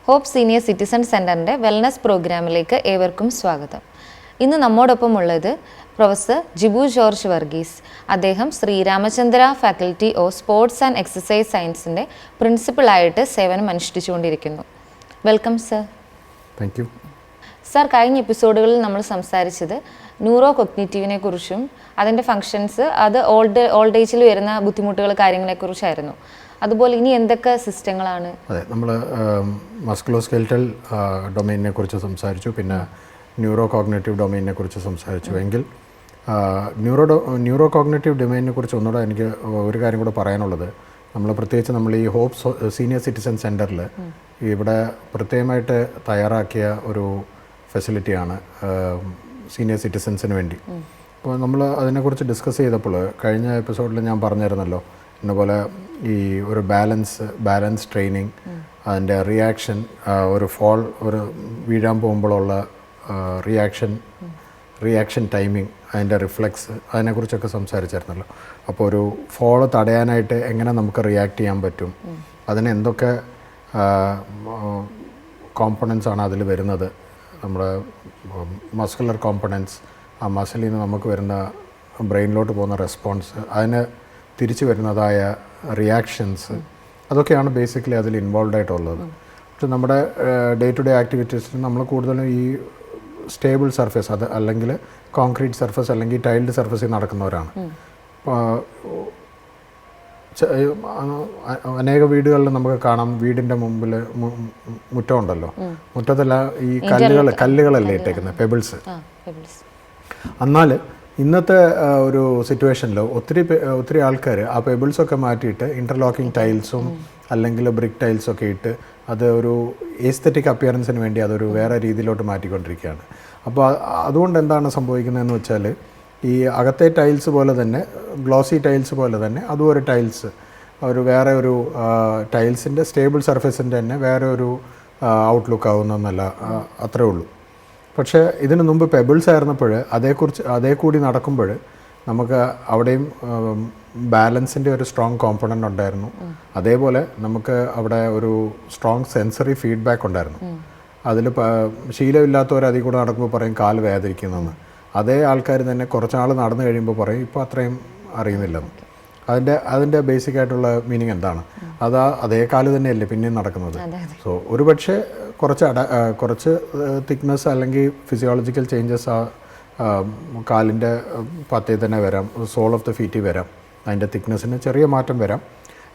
Hope senior citizen സെൻ്ററിൻ്റെ wellness പ്രോഗ്രാമിലേക്ക് ഏവർക്കും സ്വാഗതം. ഇന്ന് നമ്മോടൊപ്പമുള്ളത് പ്രൊഫസർ ജിബു ജോർജ് വർഗീസ്. അദ്ദേഹം Sri Ramachandra faculty of sports and exercise സയൻസിൻ്റെ പ്രിൻസിപ്പളായിട്ട് സേവനം അനുഷ്ഠിച്ചുകൊണ്ടിരിക്കുന്നു. Welcome sir. Thank you sir. കഴിഞ്ഞ എപ്പിസോഡുകളിൽ നമ്മൾ സംസാരിച്ചത് ന്യൂറോ കൊഗ്നിറ്റീവിനെ കുറിച്ചും അതിൻ്റെ ഫങ്ഷൻസ്, അത് ഓൾഡ് ഏജിൽ വരുന്ന ബുദ്ധിമുട്ടുകൾ, കാര്യങ്ങളെക്കുറിച്ചായിരുന്നു. അതുപോലെ ഇനി എന്തൊക്കെ സിസ്റ്റങ്ങളാണ്? അതെ, നമ്മൾ മസ്കുലോസ്കെൽറ്റൽ ഡൊമൈനിനെ കുറിച്ച് സംസാരിച്ചു, പിന്നെ ന്യൂറോ കോഗ്നേറ്റീവ് ഡൊമൈനിനെ കുറിച്ച് സംസാരിച്ചു. എങ്കിൽ ന്യൂറോ കോഗ്നേറ്റീവ് ഡൊമൈനിനെ കുറിച്ച് ഒന്നുകൂടെ എനിക്ക് ഒരു കാര്യം കൂടെ പറയാനുള്ളത്, പ്രത്യേകിച്ച് നമ്മൾ ഈ ഹോപ്പ് സീനിയർ സിറ്റിസൺ സെൻറ്ററിൽ ഇവിടെ പ്രത്യേകമായിട്ട് തയ്യാറാക്കിയ ഒരു ഫെസിലിറ്റിയാണ് സീനിയർ സിറ്റിസൺസിന് വേണ്ടി. അപ്പോൾ നമ്മൾ അതിനെക്കുറിച്ച് ഡിസ്കസ് ചെയ്തപ്പോൾ കഴിഞ്ഞ എപ്പിസോഡിൽ ഞാൻ പറഞ്ഞിരുന്നല്ലോ, ഇന്നപോലെ ഈ ഒരു ബാലൻസ് ട്രെയിനിങ്, അതിൻ്റെ റിയാക്ഷൻ, ഒരു ഒരു വീഴാൻ പോകുമ്പോഴുള്ള റിയാക്ഷൻ ടൈമിങ്, അതിൻ്റെ റിഫ്ലെക്സ്, അതിനെക്കുറിച്ചൊക്കെ സംസാരിച്ചായിരുന്നല്ലോ. അപ്പോൾ ഒരു ഫോള് തടയാനായിട്ട് എങ്ങനെ നമുക്ക് റിയാക്ട് ചെയ്യാൻ പറ്റും, അതിന് എന്തൊക്കെ കോമ്പണൻസ് ആണ് അതിൽ വരുന്നത്, നമ്മുടെ മസ്കുലർ കോമ്പണൻസ്, ആ മസിലിൽ നിന്ന് നമുക്ക് വരുന്ന ബ്രെയിനിലോട്ട് പോകുന്ന റെസ്പോൺസ്, അതിന് തിരിച്ചു വരുന്നതായ റിയാക്ഷൻസ്, അതൊക്കെയാണ് ബേസിക്കലി അതിൽ ഇൻവോൾവ് ആയിട്ടുള്ളത്. പക്ഷെ നമ്മുടെ ഡേ ടു ഡേ ആക്ടിവിറ്റീസിൽ നമ്മൾ കൂടുതലും ഈ സ്റ്റേബിൾ സർഫേസ്, അത് അല്ലെങ്കിൽ കോൺക്രീറ്റ് സർഫേസ് അല്ലെങ്കിൽ ടൈൽഡ് സർഫേസിൽ നടക്കുന്നവരാണ്. അനേക വീടുകളിൽ നമുക്ക് കാണാം, വീടിൻ്റെ മുമ്പിൽ മുറ്റമുണ്ടല്ലോ, മുറ്റത്തെല്ലാം ഈ കല്ലുകളല്ലേ ഇട്ടേക്കുന്നത്, പെബിൾസ്. എന്നാൽ ഇന്നത്തെ ഒരു സിറ്റുവേഷനിൽ ഒത്തിരി ആൾക്കാർ ആ പെബിൾസൊക്കെ മാറ്റിയിട്ട് ഇൻ്റർലോക്കിംഗ് ടൈൽസും അല്ലെങ്കിൽ ബ്രിക്ക് ടൈൽസൊക്കെ ഇട്ട് അത് ഒരു എസ്തെറ്റിക് അപ്പിയറൻസിന് വേണ്ടി അതൊരു വേറെ രീതിയിലോട്ട് മാറ്റിക്കൊണ്ടിരിക്കുകയാണ്. അപ്പോൾ അതുകൊണ്ട് എന്താണ് സംഭവിക്കുന്നതെന്ന് വെച്ചാൽ, ഈ അകത്തെ ടൈൽസ് പോലെ തന്നെ, ഗ്ലോസി ടൈൽസ് പോലെ തന്നെ അതും ഒരു ടൈൽസ്, വേറെ ഒരു ടൈൽസിൻ്റെ സ്റ്റേബിൾ സർഫേസിൻ്റെ തന്നെ വേറെ ഒരു ഔട്ട്ലുക്ക് ആവുന്നതെന്നല്ല, അത്രേ ഉള്ളൂ. പക്ഷേ ഇതിനു മുമ്പ് പെബിൾസ് ആയിരുന്നപ്പോൾ അതേ കൂടി നടക്കുമ്പോൾ നമുക്ക് അവിടെയും ബാലൻസിൻ്റെ ഒരു സ്ട്രോങ് കോമ്പണൻ്റ് ഉണ്ടായിരുന്നു. അതേപോലെ നമുക്ക് അവിടെ ഒരു സ്ട്രോങ് സെൻസറി ഫീഡ്ബാക്ക് ഉണ്ടായിരുന്നു. അതിൽ ശീലമില്ലാത്തവർ അതിൽ കൂടെ നടക്കുമ്പോൾ പറയും കാല് വേദനിക്കുന്നതെന്ന്. അതേ ആൾക്കാർ തന്നെ കുറച്ചാൾ നടന്നു കഴിയുമ്പോൾ പറയും ഇപ്പോൾ അത്രയും അറിയുന്നില്ലെന്ന്. അതിൻ്റെ ബേസിക് ആയിട്ടുള്ള മീനിങ് എന്താണ്? അതേ കാല് തന്നെയല്ലേ പിന്നെയും നടക്കുന്നത്. സോ ഒരുപക്ഷെ കുറച്ച് തിക്നെസ് അല്ലെങ്കിൽ ഫിസിയോളജിക്കൽ ചേഞ്ചസ് ആ കാലിൻ്റെ പത്തയിൽ തന്നെ വരാം, സോൾ ഓഫ് ദ ഫീറ്റിൽ വരാം, അതിൻ്റെ തിക്നെസ്സിന് ചെറിയ മാറ്റം വരാം.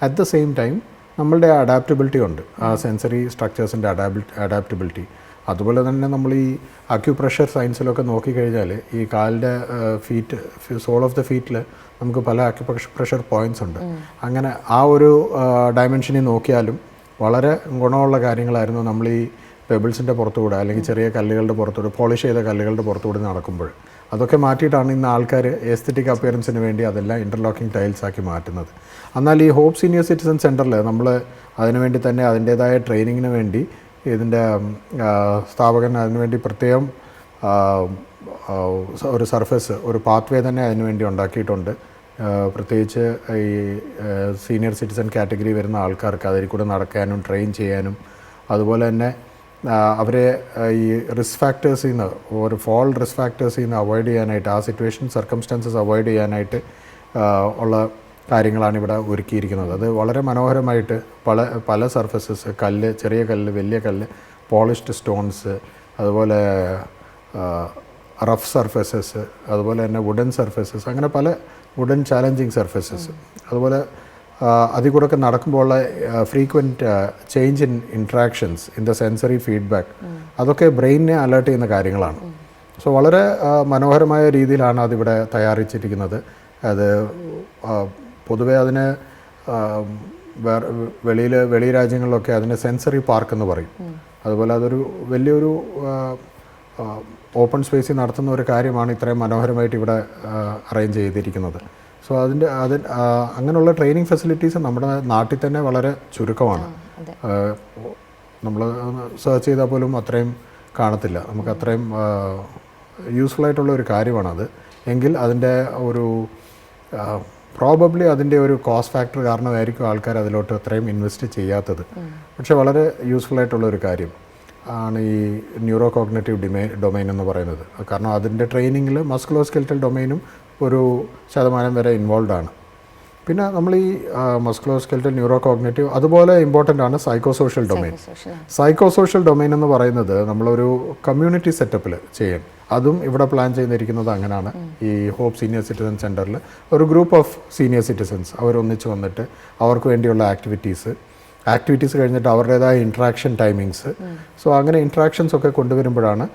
അറ്റ് ദ സെയിം ടൈം നമ്മളുടെ അഡാപ്റ്റബിലിറ്റി ഉണ്ട്, ആ സെൻസറി സ്ട്രക്ചേഴ്സിൻ്റെ അഡാപ്റ്റബിലിറ്റി. അതുപോലെ തന്നെ നമ്മൾ ഈ അക്യുപ്രഷർ സയൻസിലൊക്കെ നോക്കിക്കഴിഞ്ഞാൽ ഈ കാലിൻ്റെ സോൾ ഓഫ് ദ ഫീറ്റിൽ നമുക്ക് പല അക്യുപ്രഷർ പോയിൻറ്റ്സ് ഉണ്ട്. അങ്ങനെ ആ ഒരു ഡയമെൻഷനിൽ നോക്കിയാലും വളരെ ഗുണമുള്ള കാര്യങ്ങളായിരുന്നു നമ്മൾ ഈ പെബിൾസിൻ്റെ പുറത്തുകൂടെ അല്ലെങ്കിൽ ചെറിയ കല്ലുകളുടെ പുറത്തുകൂടെ, പോളിഷ് ചെയ്ത കല്ലുകളുടെ പുറത്തുകൂടി നടക്കുമ്പോൾ. അതൊക്കെ മാറ്റിയിട്ടാണ് ഇന്ന് ആൾക്കാർ എസ്തെറ്റിക് അപ്പിയറൻസിന് വേണ്ടി അതെല്ലാം ഇൻ്റർലോക്കിംഗ് ടൈൽസ് ആക്കി മാറ്റുന്നത്. എന്നാൽ ഈ ഹോപ്പ് സീനിയർ സിറ്റിസൺ സെൻറ്ററിൽ നമ്മൾ അതിനുവേണ്ടി തന്നെ അതിൻ്റേതായ ട്രെയിനിങ്ങിന് വേണ്ടി ഇതിൻ്റെ സ്ഥാപകൻ അതിനുവേണ്ടി പ്രത്യേകം ഒരു സർഫേസ്, ഒരു പാത്വേ തന്നെ അതിനുവേണ്ടി ഉണ്ടാക്കിയിട്ടുണ്ട്. പ്രത്യേകിച്ച് ഈ സീനിയർ സിറ്റിസൺ കാറ്റഗറി വരുന്ന ആൾക്കാർക്ക് അതിൽ കൂടെ നടക്കാനും ട്രെയിൻ ചെയ്യാനും, അതുപോലെ തന്നെ അവരെ ഈ റിസ്ക് ഫാക്ടേഴ്സിൽ നിന്ന്, ഒരു ഫോൾ റിസ്ക് ഫാക്ടേഴ്സിൽ നിന്ന് അവോയ്ഡ് ചെയ്യാനായിട്ട്, ആ സിറ്റുവേഷൻ സർക്കംസ്റ്റൻസസ് അവോയ്ഡ് ചെയ്യാനായിട്ട് ഉള്ള കാര്യങ്ങളാണ് ഇവിടെ ഒരുക്കിയിരിക്കുന്നത്. അത് വളരെ മനോഹരമായിട്ട് പല സർഫസസ്, ചെറിയ കല്ല്, വലിയ കല്ല്, പോളിഷ്ഡ് സ്റ്റോൺസ്, അതുപോലെ റഫ് സർഫസസ്, അതുപോലെ തന്നെ വുഡൻ സർഫസസ്, അങ്ങനെ പല വുഡൻ ചാലഞ്ചിങ് സർഫസസ്, അതുപോലെ അതിൽ കൂടെയൊക്കെ നടക്കുമ്പോഴുള്ള frequent change in interactions in the sensory feedback, അതൊക്കെ ബ്രെയിനിനെ അലേർട്ട് ചെയ്യുന്ന കാര്യങ്ങളാണ്. സോ വളരെ മനോഹരമായ രീതിയിലാണ് അതിവിടെ തയ്യാറിച്ചിരിക്കുന്നത്. അത് പൊതുവേ അതിന് വെളി രാജ്യങ്ങളിലൊക്കെ അതിന് സെൻസറി പാർക്ക് എന്ന് പറയും. അതുപോലെ അതൊരു വലിയൊരു ഓപ്പൺ സ്പേസിൽ നടത്തുന്ന ഒരു കാര്യമാണ് ഇത്രയും മനോഹരമായിട്ട് ഇവിടെ അറേഞ്ച് ചെയ്തിരിക്കുന്നത്. സോ അങ്ങനെയുള്ള ട്രെയിനിങ് ഫെസിലിറ്റീസ് നമ്മുടെ നാട്ടിൽ തന്നെ വളരെ ചുരുക്കമാണ്. നമ്മൾ സെർച്ച് ചെയ്താൽ പോലും അത്രയും കാണത്തില്ല. നമുക്ക് അത്രയും യൂസ്ഫുൾ ആയിട്ടുള്ള ഒരു കാര്യമാണത്. എങ്കിൽ അതിൻ്റെ ഒരു പ്രോബബ്ലി അതിൻ്റെ ഒരു കോസ്റ്റ് ഫാക്ടർ കാരണമായിരിക്കും ആൾക്കാർ അതിലോട്ട് അത്രയും ഇൻവെസ്റ്റ് ചെയ്യാത്തത്. പക്ഷേ വളരെ യൂസ്ഫുൾ ആയിട്ടുള്ള ഒരു കാര്യം ആണ് ഈ ന്യൂറോ കോഗ്നേറ്റീവ് ഡൊമൈൻ എന്ന് പറയുന്നത്. കാരണം അതിൻ്റെ ട്രെയിനിങ്ങിൽ മസ്കുലോസ്കെൽറ്റൽ ഡൊമൈനും ഒരു ശതമാനം വരെ ഇൻവോൾവ് ആണ്. പിന്നെ നമ്മൾ ഈ മസ്കുലോസ്കെൽറ്റൽ ന്യൂറോ കോഗ്നേറ്റീവ് അതുപോലെ ഇമ്പോർട്ടൻ്റ് ആണ് സൈക്കോസോഷ്യൽ ഡൊമൈൻ. സൈക്കോസോഷ്യൽ ഡൊമൈൻ എന്ന് പറയുന്നത് നമ്മളൊരു കമ്മ്യൂണിറ്റി സെറ്റപ്പിൽ ചെയ്യാൻ, അതും ഇവിടെ പ്ലാൻ ചെയ്തിരിക്കുന്നത് അങ്ങനെയാണ്. ഈ ഹോപ്പ് സീനിയർ സിറ്റിസൺ സെൻറ്ററിൽ ഒരു ഗ്രൂപ്പ് ഓഫ് സീനിയർ സിറ്റിസൺസ് അവരൊന്നിച്ച് വന്നിട്ട് അവർക്ക് വേണ്ടിയുള്ള ആക്ടിവിറ്റീസ് കഴിഞ്ഞിട്ട് അവരുടേതായ ഇൻട്രാക്ഷൻ ടൈമിങ്സ്, സോ അങ്ങനെ ഇൻട്രാക്ഷൻസ് ഒക്കെ കൊണ്ടുവരുമ്പോഴാണ്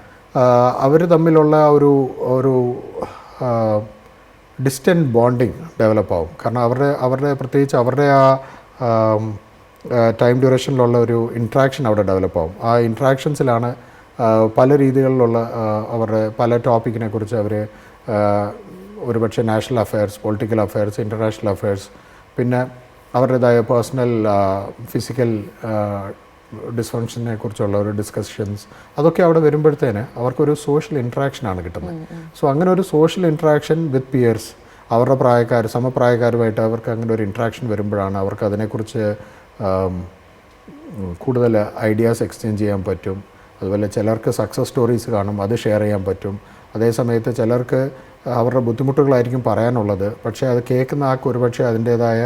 അവർ തമ്മിലുള്ള ഒരു ഡിസ്റ്റൻറ്റ് ബോണ്ടിങ് ഡെവലപ്പ് ആവും. കാരണം അവരുടെ പ്രത്യേകിച്ച് അവരുടെ ആ ടൈം ഡ്യൂറേഷനിലുള്ള ഒരു ഇൻട്രാക്ഷൻ അവിടെ ഡെവലപ്പ് ആവും. ആ ഇൻട്രാക്ഷൻസിലാണ് പല രീതികളിലുള്ള അവരുടെ പല ടോപ്പിക്കിനെ കുറിച്ച് അവർ ഒരുപക്ഷെ national affairs, political affairs, international affairs, പിന്നെ അവരുടേതായ പേഴ്സണൽ ഫിസിക്കൽ ഡിസ്ഫങ്ഷനെ കുറിച്ചുള്ള ഒരു ഡിസ്കഷൻസ്, അതൊക്കെ അവിടെ വരുമ്പോഴത്തേന് അവർക്കൊരു സോഷ്യൽ ഇൻട്രാക്ഷനാണ് കിട്ടുന്നത്. സോ അങ്ങനെ ഒരു സോഷ്യൽ ഇൻട്രാക്ഷൻ വിത്ത് പിയേഴ്സ്, അവരുടെ സമപ്രായക്കാരുമായിട്ട് അവർക്ക് അങ്ങനെ ഒരു ഇൻട്രാക്ഷൻ വരുമ്പോഴാണ് അവർക്ക് അതിനെക്കുറിച്ച് കൂടുതൽ ഐഡിയാസ് എക്സ്ചേഞ്ച് ചെയ്യാൻ പറ്റും. അതുപോലെ ചിലർക്ക് സക്സസ് സ്റ്റോറീസ് കാണും, അത് ഷെയർ ചെയ്യാൻ പറ്റും. അതേസമയത്ത് ചിലർക്ക് അവരുടെ ബുദ്ധിമുട്ടുകളായിരിക്കും പറയാനുള്ളത്, പക്ഷേ അത് കേൾക്കുന്ന ആൾക്ക് ഒരുപക്ഷെ അതിൻ്റേതായ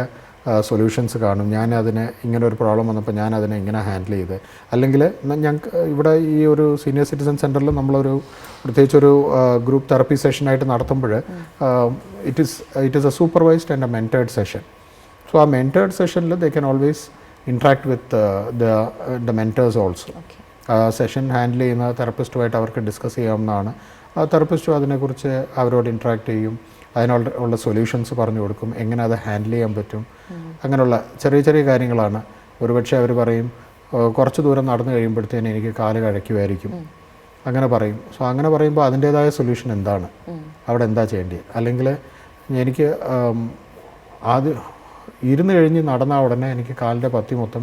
സൊല്യൂഷൻസ് കാണും. ഞാനതിനെ ഇങ്ങനെ ഒരു പ്രോബ്ലം വന്നപ്പോൾ ഞാനതിനെ ഇങ്ങനെ ഹാൻഡിൽ ചെയ്ത്, അല്ലെങ്കിൽ ഞങ്ങൾക്ക് ഇവിടെ ഈ ഒരു സീനിയർ സിറ്റിസൺ സെൻറ്ററിൽ നമ്മളൊരു പ്രത്യേകിച്ചൊരു ഗ്രൂപ്പ് തെറപ്പി സെഷനായിട്ട് നടത്തുമ്പോൾ it is a supervised and a mentored session. So ആ മെൻറ്റേർഡ് സെഷനിൽ they can always interact with the mentors also. ആ സെഷൻ ഹാൻഡിൽ ചെയ്യുന്ന തെറപ്പിസ്റ്റുമായിട്ട് അവർക്ക് ഡിസ്കസ് ചെയ്യാവുന്നതാണ്. ആ തെറപ്പിസ്റ്റും അതിനെക്കുറിച്ച് അവരോട് ഇൻട്രാക്ട് ചെയ്യും, അതിനുള്ള സൊല്യൂഷൻസ് പറഞ്ഞു കൊടുക്കും, എങ്ങനെ അത് ഹാൻഡിൽ ചെയ്യാൻ പറ്റും. അങ്ങനെയുള്ള ചെറിയ ചെറിയ കാര്യങ്ങളാണ്. ഒരുപക്ഷെ അവർ പറയും കുറച്ച് ദൂരം നടന്നു കഴിയുമ്പോഴത്തേന് എനിക്ക് കാല് കഴയ്ക്കുമായിരിക്കും, അങ്ങനെ പറയും. സോ അങ്ങനെ പറയുമ്പോൾ അതിൻ്റേതായ സൊല്യൂഷൻ എന്താണ്, അവിടെ എന്താ ചെയ്യേണ്ടത്. അല്ലെങ്കിൽ എനിക്ക് ഇരുന്ന് കഴിഞ്ഞ് നടന്ന ഉടനെ എനിക്ക് കാലിൻ്റെ പത്തി മൊത്തം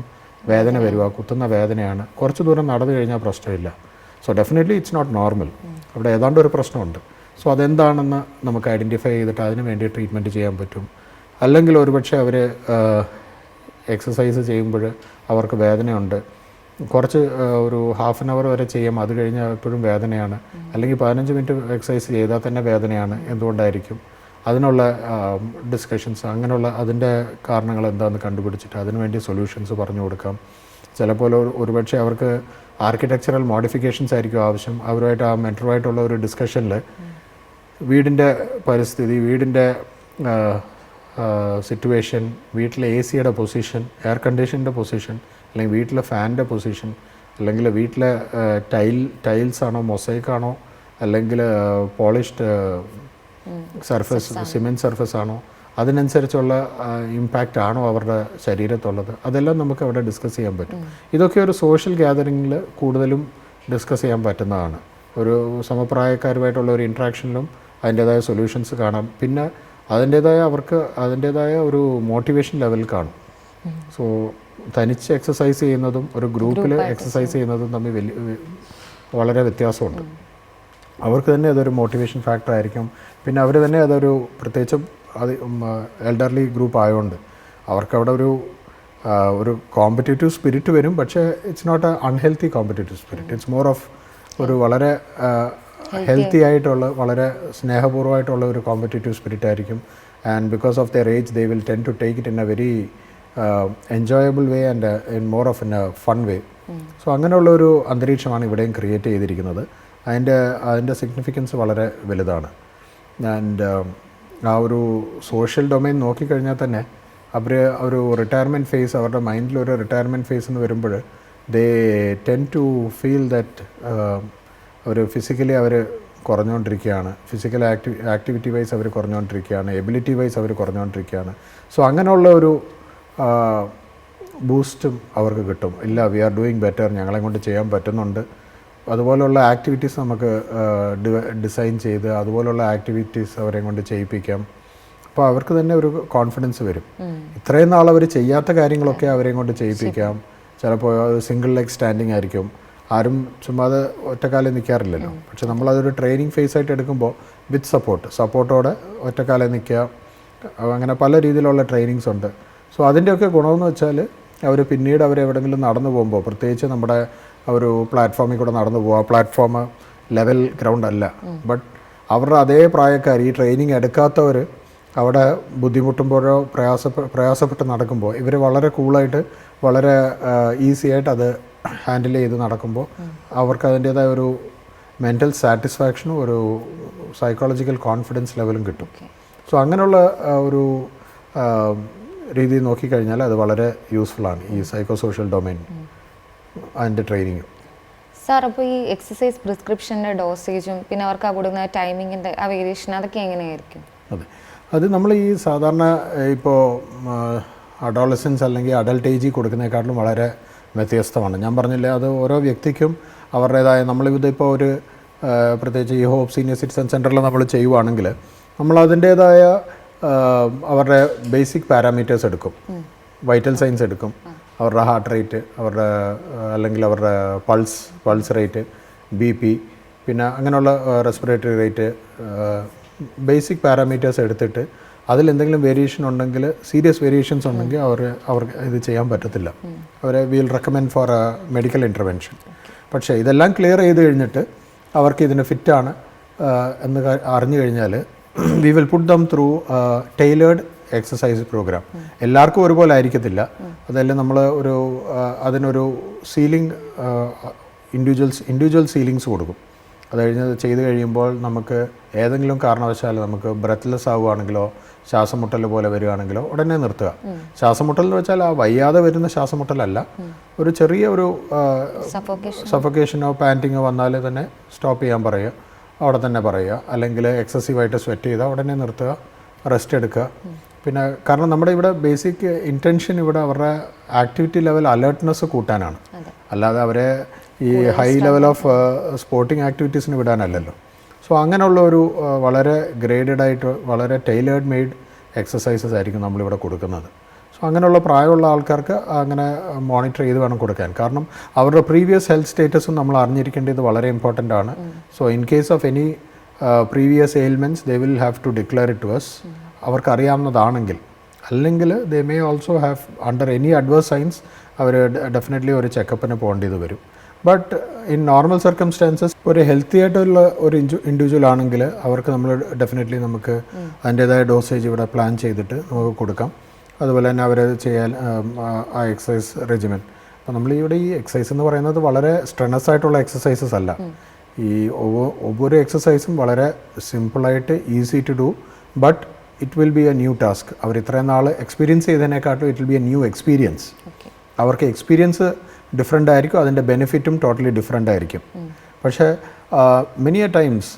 വേദന വരിക, കുത്തുന്ന വേദനയാണ്, കുറച്ച് ദൂരം നടന്നു കഴിഞ്ഞാൽ പ്രശ്നമില്ല. So definitely it's not normal, അവിടെ ഏതാണ്ട് ഒരു പ്രശ്നമുണ്ട്. സോ അതെന്താണെന്ന് നമുക്ക് ഐഡൻറ്റിഫൈ ചെയ്തിട്ട് അതിന് വേണ്ടി ട്രീറ്റ്മെൻറ്റ് ചെയ്യാൻ പറ്റും. അല്ലെങ്കിൽ ഒരുപക്ഷെ അവർ എക്സസൈസ് ചെയ്യുമ്പോൾ അവർക്ക് വേദനയുണ്ട്, കുറച്ച് ഒരു ഹാഫ് ആൻ അവർ വരെ ചെയ്യാം, അത് കഴിഞ്ഞാൽ എപ്പോഴും വേദനയാണ്. അല്ലെങ്കിൽ 15 മിനിറ്റ് എക്സസൈസ് ചെയ്താൽ തന്നെ വേദനയാണ്, എന്തുകൊണ്ടായിരിക്കും, അതിനുള്ള ഡിസ്കഷൻസ്, അങ്ങനെയുള്ള അതിൻ്റെ കാരണങ്ങൾ എന്താണെന്ന് കണ്ടുപിടിച്ചിട്ട് അതിനുവേണ്ടി സൊല്യൂഷൻസ് പറഞ്ഞു കൊടുക്കാം. ചിലപ്പോൾ ഒരുപക്ഷെ അവർക്ക് ആർക്കിടെക്ചറൽ മോഡിഫിക്കേഷൻസ് ആയിരിക്കും ആവശ്യം. അവരുമായിട്ട് ആ മെൻറ്ററുമായിട്ടുള്ള ഒരു ഡിസ്കഷനിൽ വീടിൻ്റെ പരിസ്ഥിതി, വീടിൻ്റെ സിറ്റുവേഷൻ, വീട്ടിലെ AC-യുടെ പൊസിഷൻ, എയർ കണ്ടീഷൻ്റെ പൊസിഷൻ, അല്ലെങ്കിൽ വീട്ടിലെ ഫാനിൻ്റെ പൊസിഷൻ, അല്ലെങ്കിൽ വീട്ടിലെ ടൈൽസ് ആണോ മൊസൈക്ക് ആണോ, അല്ലെങ്കിൽ പോളിഷ്ഡ് സർഫസ് സിമെൻറ്റ് സർഫസ് ആണോ, അതിനനുസരിച്ചുള്ള ഇമ്പാക്റ്റ് ആണോ അവരുടെ ശരീരത്തുള്ളത്, അതെല്ലാം നമുക്ക് അവിടെ ഡിസ്കസ് ചെയ്യാൻ പറ്റും. ഇതൊക്കെ ഒരു സോഷ്യൽ ഗ്യാതറിങ്ങിൽ കൂടുതലും ഡിസ്കസ് ചെയ്യാൻ പറ്റുന്നതാണ്. ഒരു സമപ്രായക്കാരുമായിട്ടുള്ള ഒരു ഇൻട്രാക്ഷനിലും അതിൻ്റേതായ സൊല്യൂഷൻസ് കാണാം. പിന്നെ അവർക്ക് അതിൻ്റേതായ ഒരു മോട്ടിവേഷൻ ലെവൽ കാണും. സോ തനിച്ച് എക്സസൈസ് ചെയ്യുന്നതും ഒരു ഗ്രൂപ്പിൽ എക്സസൈസ് ചെയ്യുന്നതും തമ്മിൽ വളരെ വ്യത്യാസമുണ്ട്. അവർക്ക് തന്നെ അതൊരു മോട്ടിവേഷൻ ഫാക്ടർ ആയിരിക്കും. പിന്നെ അവർ തന്നെ അതൊരു പ്രത്യേകിച്ചും എൽഡർലി ഗ്രൂപ്പ് ആയതുകൊണ്ട് അവർക്കവിടെ ഒരു കോമ്പറ്റേറ്റീവ് സ്പിരിറ്റ് വരും. പക്ഷേ it's not a unhealthy competitive spirit, it's more of ഒരു വളരെ ഹെൽത്തി ആയിട്ടുള്ള, വളരെ സ്നേഹപൂർവ്വമായിട്ടുള്ള ഒരു കോമ്പറ്റേറ്റീവ് സ്പിരിറ്റ് ആയിരിക്കും. And because of their age they will tend to take it in a very enjoyable way and in more of in a fun way. So അങ്ങനെയുള്ള ഒരു അന്തരീക്ഷമാണ് ഇവിടെയും ക്രിയേറ്റ് ചെയ്തിരിക്കുന്നത്. അതിൻ്റെ സിഗ്നിഫിക്കൻസ് വളരെ വലുതാണ്. ആൻഡ് ആ ഒരു സോഷ്യൽ ഡൊമൈൻ നോക്കിക്കഴിഞ്ഞാൽ തന്നെ ഒരു റിട്ടയർമെൻറ്റ് ഫേസ്, അവരുടെ മൈൻഡിലൊരു റിട്ടയർമെൻറ്റ് ഫേസ് എന്ന് വരുമ്പോൾ they tend to feel that അവർ ഫിസിക്കലി അവർ കുറഞ്ഞുകൊണ്ടിരിക്കുകയാണ്, ഫിസിക്കൽ ആക്ടിവിറ്റി വൈസ് അവർ കുറഞ്ഞുകൊണ്ടിരിക്കുകയാണ്, എബിലിറ്റി വൈസ് അവർ കുറഞ്ഞുകൊണ്ടിരിക്കുകയാണ്. സോ അങ്ങനെയുള്ള ഒരു ബൂസ്റ്റും അവർക്ക് കിട്ടും. ഇല്ല, വി ആർ ഡൂയിങ് ബെറ്റർ, ഞങ്ങളെ കൊണ്ട് ചെയ്യാൻ പറ്റുന്നുണ്ട്, അതുപോലുള്ള ആക്ടിവിറ്റീസ് നമുക്ക് ഡിസൈൻ ചെയ്ത് അതുപോലുള്ള ആക്ടിവിറ്റീസ് അവരെ കൊണ്ട് ചെയ്യിപ്പിക്കാം. അപ്പോൾ അവർക്ക് തന്നെ ഒരു കോൺഫിഡൻസ് വരും. ഇത്രയും നാൾ അവർ ചെയ്യാത്ത കാര്യങ്ങളൊക്കെ അവരെയും കൊണ്ട് ചെയ്യിപ്പിക്കാം. ചിലപ്പോൾ സിംഗിൾ ലെഗ് സ്റ്റാൻഡിങ് ആയിരിക്കും, ആരും ചുമ്മാതെ ഒറ്റക്കാലം നിൽക്കാറില്ലല്ലോ. പക്ഷെ നമ്മളതൊരു ട്രെയിനിങ് ഫേസ് ആയിട്ട് എടുക്കുമ്പോൾ വിത്ത് സപ്പോർട്ടോടെ ഒറ്റക്കാലം നിൽക്കുക, അങ്ങനെ പല രീതിയിലുള്ള ട്രെയിനിങ്സ് ഉണ്ട്. സോ അതിൻ്റെയൊക്കെ ഗുണമെന്ന് വെച്ചാൽ അവർ പിന്നീട് എവിടെയെങ്കിലും നടന്നു പോകുമ്പോൾ, പ്രത്യേകിച്ച് നമ്മുടെ ഒരു പ്ലാറ്റ്ഫോമിൽ കൂടെ നടന്നു പോകുക, പ്ലാറ്റ്ഫോം ലെവൽ ഗ്രൗണ്ട് അല്ല, ബട്ട് അവരുടെ അതേ പ്രായക്കാർ ഈ ട്രെയിനിങ് എടുക്കാത്തവർ അവിടെ ബുദ്ധിമുട്ടുമ്പോഴോ പ്രയാസപ്പെട്ട് നടക്കുമ്പോൾ ഇവർ വളരെ കൂളായിട്ട് വളരെ ഈസി ആയിട്ട് അത് ഹാൻഡിൽ ചെയ്ത് നടക്കുമ്പോൾ അവർക്ക് അതിൻ്റേതായ ഒരു മെൻ്റൽ സാറ്റിസ്ഫാക്ഷനും ഒരു സൈക്കോളജിക്കൽ കോൺഫിഡൻസ് ലെവലും കിട്ടും. സോ അങ്ങനെയുള്ള ഒരു രീതി നോക്കിക്കഴിഞ്ഞാൽ അത് വളരെ യൂസ്ഫുള്ളാണ് ഈ സൈക്കോ സോഷ്യൽ ഡൊമൈൻ അതിൻ്റെ ട്രെയിനിങ്ങും. സാർ, അപ്പോൾ ഈ എക്സസൈസ് പ്രിസ്ക്രിപ്ഷൻ്റെ ഡോസേജും പിന്നെ അവർക്ക് ആ കൊടുക്കുന്ന ടൈമിങ്ങിൻ്റെ ആ വേരിയേഷൻ അതൊക്കെ എങ്ങനെയായിരിക്കും? അതെ, അത് നമ്മൾ ഈ സാധാരണ ഇപ്പോൾ അഡോളസൻസ് അല്ലെങ്കിൽ അഡൽട്ട് ഏജിൽ കൊടുക്കുന്നതിനെക്കാട്ടിലും വളരെ വ്യത്യസ്തമാണ്. ഞാൻ പറഞ്ഞില്ലേ, അത് ഓരോ വ്യക്തിക്കും അവരുടേതായ, നമ്മളിതിപ്പോൾ ഒരു പ്രത്യേകിച്ച് ഈ ഹോപ്പ് സീനിയർ സിറ്റിസൺ സെൻറ്ററിൽ നമ്മൾ ചെയ്യുവാണെങ്കിൽ നമ്മളതിൻ്റേതായ അവരുടെ ബേസിക് പാരാമീറ്റേഴ്സ് എടുക്കും, വൈറ്റൽ സൈൻസ് എടുക്കും, അവരുടെ ഹാർട്ട് റേറ്റ്, അവരുടെ അല്ലെങ്കിൽ അവരുടെ പൾസ് റേറ്റ്, BP, പിന്നെ അങ്ങനെയുള്ള റെസ്പിറേറ്ററി റേറ്റ്, ബേസിക് പാരാമീറ്റേഴ്സ് എടുത്തിട്ട് അതിലെന്തെങ്കിലും വേരിയേഷൻ ഉണ്ടെങ്കിൽ, സീരിയസ് വേരിയേഷൻസ് ഉണ്ടെങ്കിൽ അവർക്ക് ഇത് ചെയ്യാൻ പറ്റത്തില്ല. അവരെ will recommend four A medical intervention. പക്ഷേ ഇതെല്ലാം ക്ലിയർ ചെയ്ത് കഴിഞ്ഞിട്ട് അവർക്ക് ഇതിന് ഫിറ്റാണ് എന്ന് അറിഞ്ഞു കഴിഞ്ഞാൽ we will put them through tailored exercise programme. എല്ലാവർക്കും ഒരുപോലെ ആയിരിക്കത്തില്ല. അതെല്ലാം നമ്മൾ അതിനൊരു സീലിംഗ് ഇൻഡിവിജ്വൽ സീലിങ്സ് കൊടുക്കും. അത് ചെയ്ത് കഴിയുമ്പോൾ നമുക്ക് ഏതെങ്കിലും കാരണവശാൽ നമുക്ക് ബ്രെത്ത്ലെസ് ആവുകയാണെങ്കിലോ ശ്വാസമുട്ടൽ പോലെ വരികയാണെങ്കിലോ ഉടനെ നിർത്തുക. ശ്വാസമുട്ടൽ എന്ന് വെച്ചാൽ ആ വയ്യാതെ വരുന്ന ശ്വാസമുട്ടലല്ല, ഒരു ചെറിയ ഒരു സഫോക്കേഷനോ പാൻറ്റിങ്ങോ വന്നാൽ തന്നെ സ്റ്റോപ്പ് ചെയ്യാൻ പറയുക, അവിടെ തന്നെ പറയുക. അല്ലെങ്കിൽ എക്സസീവായിട്ട് സ്വെറ്റ് ചെയ്താൽ ഉടനെ നിർത്തുക, റെസ്റ്റ് എടുക്കുക. പിന്നെ കാരണം നമ്മുടെ ഇവിടെ ബേസിക് ഇൻറ്റൻഷൻ ഇവിടെ അവരുടെ ആക്ടിവിറ്റി ലെവൽ അലേർട്ട്നെസ് കൂട്ടാനാണ്, അല്ലാതെ അവരെ ഈ ഹൈ ലെവൽ ഓഫ് സ്പോർട്ടിങ് ആക്ടിവിറ്റീസിന് വിടാനല്ലല്ലോ. സോ അങ്ങനെയുള്ള ഒരു വളരെ ഗ്രേഡഡ് ആയിട്ട് വളരെ ടൈലേർഡ് മെയ്ഡ് എക്സസൈസസ് ആയിരിക്കും നമ്മളിവിടെ കൊടുക്കുന്നത്. സോ അങ്ങനെയുള്ള പ്രായമുള്ള ആൾക്കാർക്ക് അങ്ങനെ മോണിറ്റർ ചെയ്ത് വേണം കൊടുക്കാൻ. കാരണം അവരുടെ പ്രീവിയസ് ഹെൽത്ത് സ്റ്റേറ്റസും നമ്മൾ അറിഞ്ഞിരിക്കേണ്ടത് വളരെ ഇമ്പോർട്ടൻ്റ് ആണ്. So in case of any previous ailments they will have to declare it to us. അവർക്കറിയാവുന്നതാണെങ്കിൽ, അല്ലെങ്കിൽ they may also have under any adverse signs അവർ ഡെഫിനറ്റ്ലി ഒരു ചെക്കപ്പിന് പോകേണ്ടത് വരും. ബട്ട് ഇൻ നോർമൽ സർക്കംസ്റ്റാൻസസ് ഒരു ഹെൽത്തി ആയിട്ടുള്ള ഒരു ഇൻഡിവിജ്വൽ ആണെങ്കിൽ അവർക്ക് നമ്മൾ ഡെഫിനറ്റ്ലി നമുക്ക് അതിൻ്റേതായ ഡോസേജ് ഇവിടെ പ്ലാൻ ചെയ്തിട്ട് നമുക്ക് കൊടുക്കാം. അതുപോലെ തന്നെ അവർ ചെയ്യാൻ ആ എക്സസൈസ് റെജിമെൻ. അപ്പോൾ നമ്മൾ ഇവിടെ ഈ എക്സസൈസ് എന്ന് പറയുന്നത് വളരെ സ്ട്രെനസ് ആയിട്ടുള്ള എക്സസൈസസ് അല്ല. ഈ ഒவ்வொരു എക്സസൈസും വളരെ സിമ്പിളായിട്ട് easy to do, but it will be a new task. അവർ ഇത്രയും നാൾ എക്സ്പീരിയൻസ് ചെയ്തതിനെക്കാട്ടും it will be a new experience. അവർക്ക് എക്സ്പീരിയൻസ് ഡിഫറെൻ്റ് ആയിരിക്കും, അതിൻ്റെ ബെനിഫിറ്റും ടോട്ടലി ഡിഫറെൻ്റ് ആയിരിക്കും. പക്ഷേ മെനി എ ടൈംസ്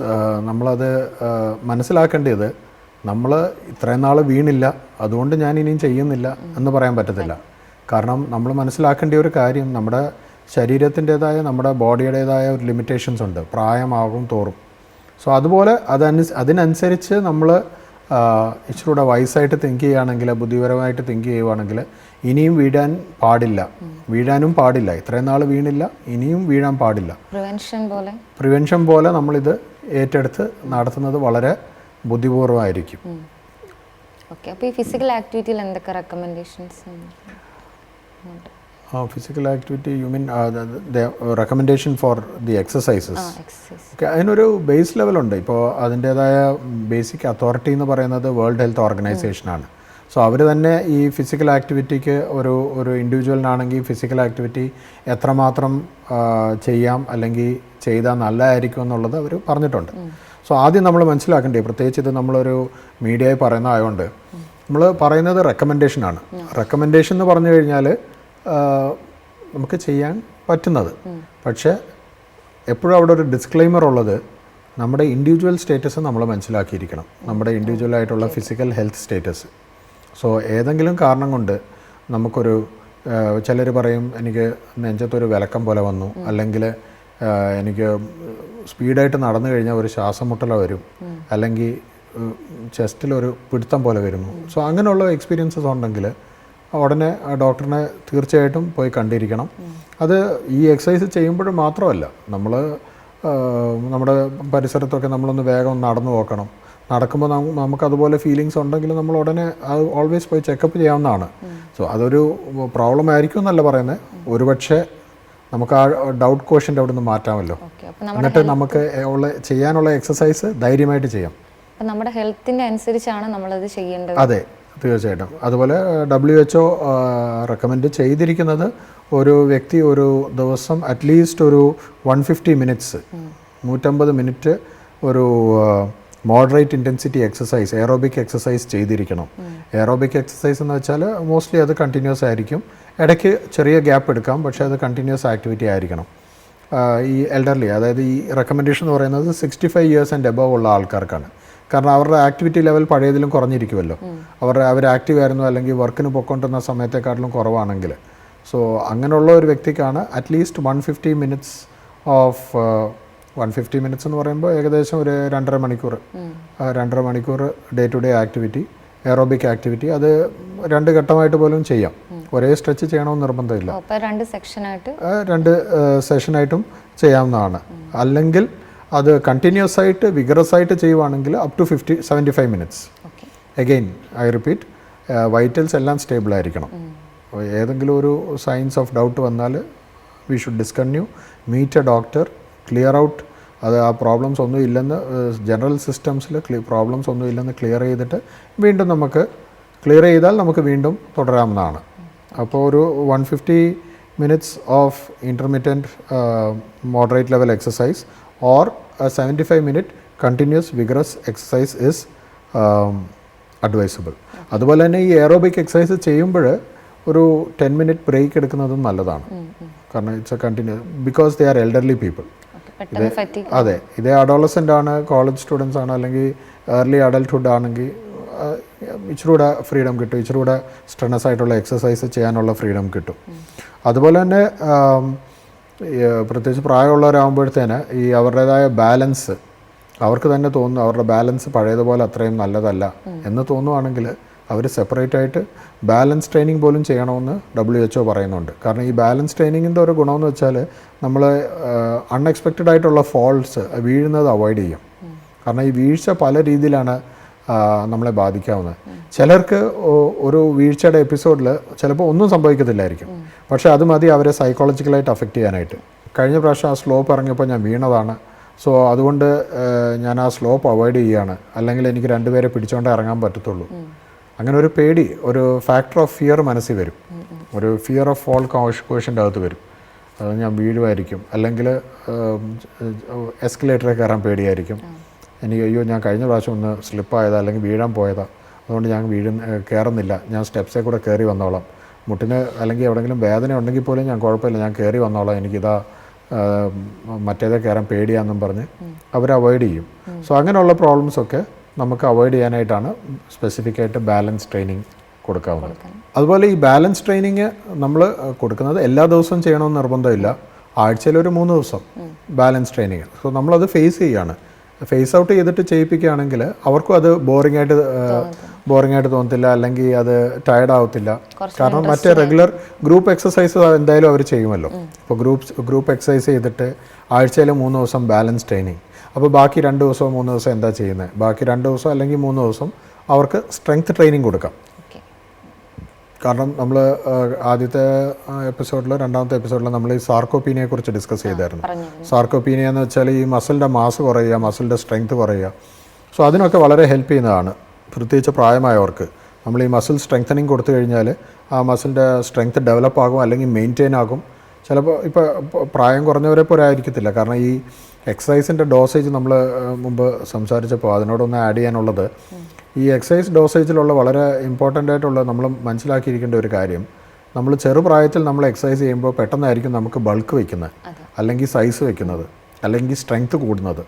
നമ്മളത് മനസ്സിലാക്കേണ്ടത്, നമ്മൾ ഇത്രയും നാൾ വീണില്ല അതുകൊണ്ട് ഞാൻ ഇനിയും ചെയ്യുന്നില്ല എന്ന് പറയാൻ പറ്റത്തില്ല. കാരണം നമ്മൾ മനസ്സിലാക്കേണ്ട ഒരു കാര്യം, നമ്മുടെ ശരീരത്തിൻ്റേതായ നമ്മുടെ ബോഡിയുടേതായ ഒരു ലിമിറ്റേഷൻസ് ഉണ്ട് പ്രായമാകും തോറും. സോ അതുപോലെ അതിനനുസരിച്ച് നമ്മൾ ഇച്ചിരൂടെ വയസ്സായിട്ട് തിങ്ക് ചെയ്യുകയാണെങ്കിൽ, ബുദ്ധിപരമായിട്ട് തിങ്ക് ചെയ്യുകയാണെങ്കിൽ ഇനിയും വീഴാനും പാടില്ല. ഇത്രയും നാൾ വീണില്ല, ഇനിയും വീഴാൻ പാടില്ല. പ്രിവെൻഷൻ പോലെ നമ്മളിത് ഏറ്റെടുത്ത് നടത്തുന്നത് വളരെ ബുദ്ധിപൂർവമായിരിക്കും. ഫിസിക്കൽ ആക്ടിവിറ്റിയിൽ എന്തൊക്കെ recommendations? Physical activity you mean recommendation for the exercises. Okay, അതിനൊരു ബേസ് ലെവലുണ്ട്. ഇപ്പോൾ അതിൻ്റേതായ ബേസിക് അതോറിറ്റി എന്ന് പറയുന്നത് വേൾഡ് ഹെൽത്ത് ഓർഗനൈസേഷനാണ്. സോ അവർ തന്നെ ഈ ഫിസിക്കൽ ആക്ടിവിറ്റിക്ക് ഒരു ഇൻഡിവിജ്വലിനാണെങ്കിൽ ഫിസിക്കൽ ആക്ടിവിറ്റി എത്രമാത്രം ചെയ്യാം അല്ലെങ്കിൽ ചെയ്താൽ നല്ലതായിരിക്കും എന്നുള്ളത് അവർ പറഞ്ഞിട്ടുണ്ട്. സോ ആദ്യം നമ്മൾ മനസ്സിലാക്കേണ്ടത്, പ്രത്യേകിച്ച് ഇത് നമ്മളൊരു മീഡിയയിൽ പറയുന്നതായതുകൊണ്ട് നമ്മൾ പറയുന്നത് റെക്കമെൻഡേഷനാണ്. റെക്കമെൻഡേഷൻ എന്ന് പറഞ്ഞു കഴിഞ്ഞാൽ നമുക്ക് ചെയ്യാൻ പറ്റുന്നത്. പക്ഷേ എപ്പോഴും അവിടെ ഒരു ഡിസ്ക്ലെയിമർ ഉള്ളത്, നമ്മുടെ ഇൻഡിവിജ്വൽ സ്റ്റേറ്റസ് നമ്മൾ മനസ്സിലാക്കിയിരിക്കണം, നമ്മുടെ ഇൻഡിവിജ്വലായിട്ടുള്ള ഫിസിക്കൽ ഹെൽത്ത് സ്റ്റേറ്റസ്. സോ ഏതെങ്കിലും കാരണം കൊണ്ട് നമുക്കൊരു ചിലർ പറയും എനിക്ക് നെഞ്ചത്തൊരു വിലക്കം പോലെ വന്നു, അല്ലെങ്കിൽ എനിക്ക് സ്പീഡായിട്ട് നടന്നു കഴിഞ്ഞാൽ ഒരു ശ്വാസം മുട്ടൽ വരും, അല്ലെങ്കിൽ ചെസ്റ്റിലൊരു പിടുത്തം പോലെ വരുന്നു. സോ അങ്ങനെയുള്ള എക്സ്പീരിയൻസസ് ഉണ്ടെങ്കിൽ ഉടനെ ഡോക്ടറിനെ തീർച്ചയായിട്ടും പോയി കണ്ടിരിക്കണം. അത് ഈ എക്സസൈസ് ചെയ്യുമ്പോൾ മാത്രമല്ല, നമ്മൾ നമ്മുടെ പരിസരത്തൊക്കെ നമ്മളൊന്ന് വേഗം നടന്നു നോക്കണം. നടക്കുമ്പോൾ നമുക്കതുപോലെ ഫീലിങ്സ് ഉണ്ടെങ്കിൽ നമ്മൾ ഉടനെ അത് ഓൾവേസ് പോയി ചെക്കപ്പ് ചെയ്യാവുന്നതാണ്. സോ അതൊരു പ്രോബ്ലം ആയിരിക്കും എന്നല്ല പറയുന്നത്, ഒരുപക്ഷെ നമുക്ക് ആ ഡൗട്ട് ക്വസ്റ്റ്യൻ്റെ അവിടെ നിന്ന് മാറ്റാമല്ലോ. എന്നിട്ട് നമുക്ക് ചെയ്യാനുള്ള എക്സസൈസ് ധൈര്യമായിട്ട് ചെയ്യാം. നമ്മുടെ ഹെൽത്തിൻ്റെ അനുസരിച്ചാണ് നമ്മളത് ചെയ്യേണ്ടത്. അതെ, തീർച്ചയായിട്ടും. അതുപോലെ WHO റെക്കമെൻഡ് ചെയ്തിരിക്കുന്നത് ഒരു വ്യക്തി ഒരു ദിവസം അറ്റ്ലീസ്റ്റ് ഒരു 150 മിനിറ്റ്സ് 150 മിനിറ്റ് ഒരു moderate intensity exercise, aerobic exercise ചെയ്തിരിക്കണം. എയറോബിക് എക്സസൈസ് എന്ന് വെച്ചാൽ മോസ്റ്റ്ലി അത് കണ്ടിന്യൂസ് ആയിരിക്കും, ഇടയ്ക്ക് ചെറിയ ഗ്യാപ്പ് എടുക്കാം, പക്ഷേ അത് കണ്ടിന്യൂസ് ആക്ടിവിറ്റി ആയിരിക്കണം. ഈ എൽഡർലി, അതായത് ഈ റെക്കമെൻഡേഷൻ എന്ന് പറയുന്നത് 65 ഇയേഴ്സ് ആൻഡ് എബവ് ഉള്ള ആൾക്കാർക്കാണ്. കാരണം അവരുടെ ആക്ടിവിറ്റി ലെവൽ പഴയതിലും കുറഞ്ഞിരിക്കുമല്ലോ. അവർ ആക്റ്റീവ് ആയിരുന്നു അല്ലെങ്കിൽ വർക്കിന് പൊയ്ക്കൊണ്ടിരുന്ന സമയത്തെക്കാട്ടിലും കുറവാണെങ്കിൽ. സോ അങ്ങനെയുള്ള ഒരു വ്യക്തിക്കാണ് അറ്റ്ലീസ്റ്റ് 150 മിനിറ്റ്സ് ഓഫ് 150 മിനിറ്റ്സ് എന്ന് പറയുമ്പോൾ ഏകദേശം ഒരു 2.5 മണിക്കൂർ day to day activity, aerobic activity. അത് 2 ഘട്ടമായിട്ട് പോലും ചെയ്യാം, ഒരേ സ്ട്രെച്ച് ചെയ്യണമെന്ന് നിർബന്ധമില്ല. 2 സെഷനായിട്ടും ചെയ്യാവുന്നതാണ്. അല്ലെങ്കിൽ അത് കണ്ടിന്യൂസ് ആയിട്ട് വിഗറസ് ആയിട്ട് ചെയ്യുവാണെങ്കിൽ up to 75 minutes. Again I repeat, vitals എല്ലാം സ്റ്റേബിൾ ആയിരിക്കണം. ഏതെങ്കിലും ഒരു സൈൻസ് ഓഫ് ഡൗട്ട് വന്നാൽ we should discontinue, meet a doctor, clear out. അത് ആ പ്രോബ്ലംസ് ഒന്നും ഇല്ലെന്ന്, ജനറൽ സിസ്റ്റംസിൽ പ്രോബ്ലംസ് ഒന്നും ഇല്ലെന്ന് ക്ലിയർ ചെയ്തിട്ട് വീണ്ടും ക്ലിയർ ചെയ്താൽ നമുക്ക് വീണ്ടും തുടരാവുന്നതാണ്. അപ്പോൾ ഒരു 150 minutes of intermittent moderate level exercise or a 75-minute continuous vigorous exercise is advisable. അതുപോലെ തന്നെ ഈ എയറോബിക് എക്സസൈസ് ചെയ്യുമ്പോൾ ഒരു 10 മിനിറ്റ് ബ്രേക്ക് എടുക്കുന്നതും നല്ലതാണ്. കാരണം it's A continuous, because they are elderly people. അതെ, ഇതേ അഡോളസെൻ്റ് ആണ്, കോളേജ് സ്റ്റുഡൻസ് ആണ്, അല്ലെങ്കിൽ ഏർലി അഡൽട്ട്ഹുഡ് ആണെങ്കിൽ ഇച്ചിരൂടെ ഫ്രീഡം കിട്ടും, ഇച്ചിരൂടെ സ്ട്രെസ് ആയിട്ടുള്ള എക്സസൈസ് ചെയ്യാനുള്ള ഫ്രീഡം കിട്ടും. അതുപോലെ തന്നെ പ്രത്യേകിച്ച് പ്രായമുള്ളവരാകുമ്പോഴത്തേന് ഈ അവരുടേതായ ബാലൻസ് അവർക്ക് തന്നെ തോന്നുന്നു, അവരുടെ ബാലൻസ് പഴയതുപോലെ അത്രയും നല്ലതല്ല എന്ന് തോന്നുവാണെങ്കിൽ അവർ സെപ്പറേറ്റ് ആയിട്ട് ബാലൻസ് ട്രെയിനിങ് പോലും ചെയ്യണമെന്ന് WHO പറയുന്നുണ്ട്. കാരണം ഈ ബാലൻസ് ട്രെയിനിങ്ങിൻ്റെ ഒരു ഗുണമെന്ന് വെച്ചാൽ നമ്മൾ അൺഎക്സ്പെക്റ്റഡ് ആയിട്ടുള്ള ഫോൾസ്, വീഴുന്നത് അവോയ്ഡ് ചെയ്യും. കാരണം ഈ വീഴ്ച പല രീതിയിലാണ് നമ്മളെ ബാധിക്കാവുന്നത്. ചിലർക്ക് ഒരു വീഴ്ചയുടെ എപ്പിസോഡിൽ ചിലപ്പോൾ ഒന്നും സംഭവിക്കത്തില്ലായിരിക്കും, പക്ഷേ അത് മതി അവരെ സൈക്കോളജിക്കലായിട്ട് അഫക്റ്റ് ചെയ്യാനായിട്ട്. കഴിഞ്ഞ പ്രാവശ്യം ആ സ്ലോപ്പ് ഇറങ്ങിയപ്പോൾ ഞാൻ വീണതാണ്, സോ അതുകൊണ്ട് ഞാൻ ആ സ്ലോപ്പ് അവോയ്ഡ് ചെയ്യുകയാണ്, അല്ലെങ്കിൽ എനിക്ക് 2 പേരെ പിടിച്ചുകൊണ്ടേ ഇറങ്ങാൻ പറ്റത്തുള്ളൂ. അങ്ങനെ ഒരു പേടി, ഒരു ഫാക്ടർ ഓഫ് ഫിയർ മനസ്സിൽ വരും, ഒരു ഫിയർ ഓഫ് ഫോൾ കോഷ്യൻ്റെ അകത്ത് വരും. അത് ഞാൻ വീഴുമായിരിക്കും, അല്ലെങ്കിൽ എസ്കലേറ്ററിൽ കയറാൻ പേടിയായിരിക്കും. എനിക്ക് അയ്യോ ഞാൻ കഴിഞ്ഞ പ്രാവശ്യം ഒന്ന് സ്ലിപ്പായതാ അല്ലെങ്കിൽ വീഴാൻ പോയതാ, അതുകൊണ്ട് ഞാൻ കയറുന്നില്ല, ഞാൻ സ്റ്റെപ്സേ കൂടെ കയറി വന്നോളാം, മുട്ടിന് അല്ലെങ്കിൽ എവിടെയെങ്കിലും വേദന ഉണ്ടെങ്കിൽ പോലും ഞാൻ കുഴപ്പമില്ല, ഞാൻ കയറി വന്നോളാം, എനിക്കിതാ മറ്റേതേ കയറാൻ പേടിയാണെന്നും പറഞ്ഞ് അവർ അവോയ്ഡ് ചെയ്യും. സോ അങ്ങനെയുള്ള പ്രോബ്ലംസൊക്കെ നമുക്ക് അവോയ്ഡ് ചെയ്യാനായിട്ടാണ് സ്പെസിഫിക് ആയിട്ട് ബാലൻസ് ട്രെയിനിങ് കൊടുക്കാവുന്നത്. അതുപോലെ ഈ ബാലൻസ് ട്രെയിനിങ് നമ്മൾ കൊടുക്കുന്നത് എല്ലാ ദിവസവും ചെയ്യണമെന്ന് നിർബന്ധമില്ല, ആഴ്ചയിൽ ഒരു 3 ദിവസം ബാലൻസ് ട്രെയിനിങ്. സോ നമ്മളത് ഫേസ് ചെയ്യുകയാണ്, ഫേസ് ഔട്ട് ചെയ്തിട്ട് ചെയ്യിപ്പിക്കുകയാണെങ്കിൽ അവർക്കും അത് ബോറിംഗ് ആയിട്ട് തോന്നത്തില്ല, അല്ലെങ്കിൽ അത് ടയർഡ് ആവത്തില്ല. കാരണം മറ്റേ റെഗുലർ ഗ്രൂപ്പ് എക്സസൈസ് എന്തായാലും അവർ ചെയ്യുമല്ലോ. ഇപ്പോൾ ഗ്രൂപ്പ് എക്സസൈസ് ചെയ്തിട്ട് ആഴ്ചയിൽ 3 ദിവസം ബാലൻസ് ട്രെയിനിങ്, അപ്പോൾ ബാക്കി 2 ദിവസമോ 3 ദിവസം എന്താ ചെയ്യുന്നത്, ബാക്കി 2 ദിവസം അല്ലെങ്കിൽ 3 ദിവസം അവർക്ക് സ്ട്രെങ്ത് ട്രെയിനിങ് കൊടുക്കാം. കാരണം നമ്മൾ ആദ്യത്തെ എപ്പിസോഡിൽ 2ാമത്തെ എപ്പിസോഡിൽ നമ്മൾ ഈ സാർക്കോപീനിയെ കുറിച്ച് ഡിസ്കസ് ചെയ്തായിരുന്നു. സാർക്കോപീനിയ എന്ന് വെച്ചാൽ ഈ മസിലിൻ്റെ മാസ് കുറയുക, മസിലിൻ്റെ സ്ട്രെങ്ത് കുറയുക. സോ അതിനൊക്കെ വളരെ ഹെൽപ്പ് ചെയ്യുന്നതാണ്, പ്രത്യേകിച്ച് പ്രായമായവർക്ക്. നമ്മൾ ഈ മസിൽ സ്ട്രെങ്തനിങ് കൊടുത്തു കഴിഞ്ഞാൽ ആ മസിലിൻ്റെ സ്ട്രെങ്ത് ഡെവലപ്പ് ആകും, അല്ലെങ്കിൽ മെയിൻറ്റെയിൻ ആകും. ചിലപ്പോൾ ഇപ്പോൾ പ്രായം കുറഞ്ഞവരെ പോലെ ആയിരിക്കത്തില്ല. കാരണം ഈ എക്സസൈസിൻ്റെ ഡോസേജ് നമ്മൾ മുമ്പ് സംസാരിച്ചപ്പോൾ അതിനോടൊന്ന് ആഡ് ചെയ്യാനുള്ളത്, ഈ എക്സസൈസ് ഡോസേജിലുള്ള വളരെ ഇമ്പോർട്ടൻ്റ് ആയിട്ടുള്ള നമ്മൾ മനസ്സിലാക്കിയിരിക്കേണ്ട ഒരു കാര്യം, നമ്മൾ ചെറുപ്രായത്തിൽ നമ്മൾ എക്സസൈസ് ചെയ്യുമ്പോൾ പെട്ടെന്നായിരിക്കും നമുക്ക് ബൾക്ക് വയ്ക്കുന്നത്, അല്ലെങ്കിൽ സൈസ് വയ്ക്കുന്നത്, അല്ലെങ്കിൽ സ്ട്രെങ്ത് കൂടുന്നത്.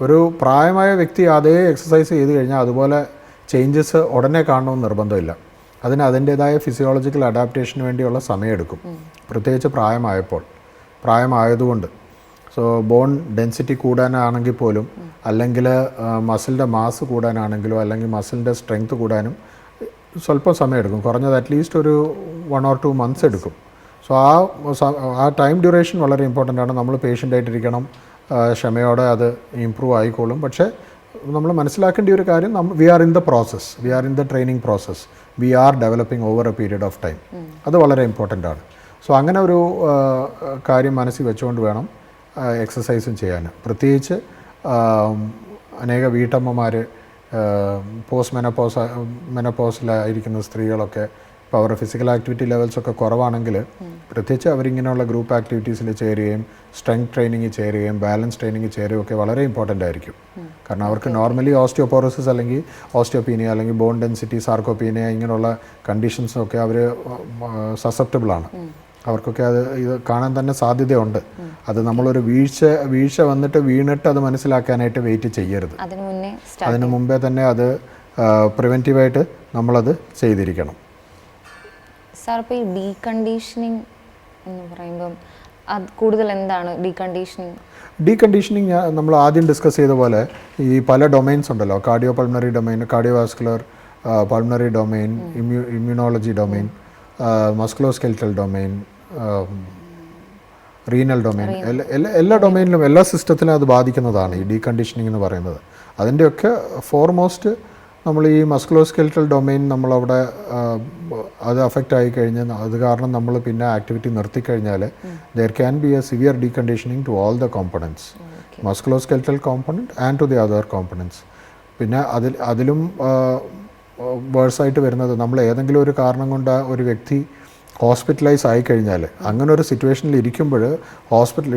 ഒരു പ്രായമായ വ്യക്തി അതേ എക്സസൈസ് ചെയ്ത് കഴിഞ്ഞാൽ അതുപോലെ ചേഞ്ചസ് ഉടനെ കാണണമെന്ന് നിർബന്ധമില്ല. അതിന് അതിൻ്റേതായ ഫിസിയോളജിക്കൽ അഡാപ്റ്റേഷന് വേണ്ടിയുള്ള സമയമെടുക്കും, പ്രത്യേകിച്ച് പ്രായമായതുകൊണ്ട്. സോ ബോൺ ഡെൻസിറ്റി കൂടാനാണെങ്കിൽ പോലും, അല്ലെങ്കിൽ മസിലിൻ്റെ മാസ് കൂടാനാണെങ്കിലോ, അല്ലെങ്കിൽ മസിലിൻ്റെ സ്ട്രെങ്ത് കൂടാനും സ്വല്പം സമയമെടുക്കും. കുറഞ്ഞത് അറ്റ്ലീസ്റ്റ് ഒരു 1 or 2 months എടുക്കും. സോ ആ ടൈം ഡ്യൂറേഷൻ വളരെ ഇമ്പോർട്ടൻ്റ് ആണ്. നമ്മൾ പേഷ്യൻ്റായിട്ടിരിക്കണം, ക്ഷമയോടെ അത് ഇമ്പ്രൂവ് ആയിക്കോളും. പക്ഷേ നമ്മൾ മനസ്സിലാക്കേണ്ട ഒരു കാര്യം we are in the process, we are in the training process, we are developing over a period of time. അത് വളരെ ഇമ്പോർട്ടൻ്റ് ആണ്. സോ അങ്ങനെ ഒരു കാര്യം മനസ്സിൽ വെച്ചുകൊണ്ട് വേണം എക്സസൈസും ചെയ്യാൻ. പ്രത്യേകിച്ച് അനേക വീട്ടമ്മമാർ മെനപ്പോസിലായിരിക്കുന്ന സ്ത്രീകളൊക്കെ ഇപ്പോൾ അവരുടെ ഫിസിക്കൽ ആക്ടിവിറ്റി ലെവൽസൊക്കെ കുറവാണെങ്കിൽ പ്രത്യേകിച്ച് അവരിങ്ങനെയുള്ള ഗ്രൂപ്പ് ആക്ടിവിറ്റീസിൽ ചേരുകയും സ്ട്രെങ്ത് ട്രെയിനിങ്ങിൽ ചേരുകയും ബാലൻസ് ട്രെയിനിങ്ങിൽ ചേരുകയും ഒക്കെ വളരെ ഇമ്പോർട്ടൻ്റ് ആയിരിക്കും. കാരണം അവർക്ക് നോർമലി ഓസ്റ്റിയോപോറോസിസ് അല്ലെങ്കിൽ ഓസ്റ്റിയോപീനിയ അല്ലെങ്കിൽ ബോൺ ഡെൻസിറ്റി, സാർക്കോപീനിയ ഇങ്ങനെയുള്ള കണ്ടീഷൻസൊക്കെ അവർ സസെപ്റ്റബിളാണ്. അവർക്കൊക്കെ ഇത് കാണാൻ തന്നെ സാധ്യതയുണ്ട്. അത് നമ്മളൊരു വീഴ്ച വന്നിട്ട് വീണിട്ട് അത് മനസ്സിലാക്കാനായിട്ട് വെയിറ്റ് ചെയ്യരുത്. അതിന് മുമ്പേ തന്നെ അത് പ്രിവെൻറ്റീവായിട്ട് നമ്മളത് ചെയ്തിരിക്കണം. സാർ, ഇപ്പോൾ ഈ ഡീകണ്ടീഷനിങ് എന്ന് പറയുമ്പം അത് കൂടുതൽ എന്താണ് ഡീകണ്ടീഷനിങ്? ഡീകണ്ടീഷനിങ് നമ്മൾ ആദ്യം ഡിസ്കസ് ചെയ്ത പോലെ ഈ പല ഡൊമൈൻസ് ഉണ്ടല്ലോ, cardio pulmonary domain, cardiovascular pulmonary domain, immunology domain, musculoskeletal domain, renal domain, എല്ലാ ഡൊമൈനിലും എല്ലാ സിസ്റ്റത്തിലും അത് ബാധിക്കുന്നതാണ് ഈ ഡീകണ്ടീഷനിങ് എന്ന് പറയുന്നത്. അതിൻ്റെയൊക്കെ ഫോർമോസ്റ്റ് നമ്മൾ ഈ മസ്കുലോസ്കെൽറ്റൽ ഡൊമൈൻ നമ്മളവിടെ അത് അഫക്റ്റ് ആയിക്കഴിഞ്ഞാൽ അത് കാരണം നമ്മൾ പിന്നെ ആക്ടിവിറ്റി നിർത്തിക്കഴിഞ്ഞാൽ there can be a severe deconditioning to all the components, musculoskeletal component and to the other components. പിന്നെ അതിലും വേഴ്സായിട്ട് വരുന്നത് നമ്മൾ ഏതെങ്കിലും ഒരു കാരണം കൊണ്ട് ഒരു വ്യക്തി ഹോസ്പിറ്റലൈസ് ആയിക്കഴിഞ്ഞാൽ, അങ്ങനെ ഒരു സിറ്റുവേഷനിൽ ഇരിക്കുമ്പോൾ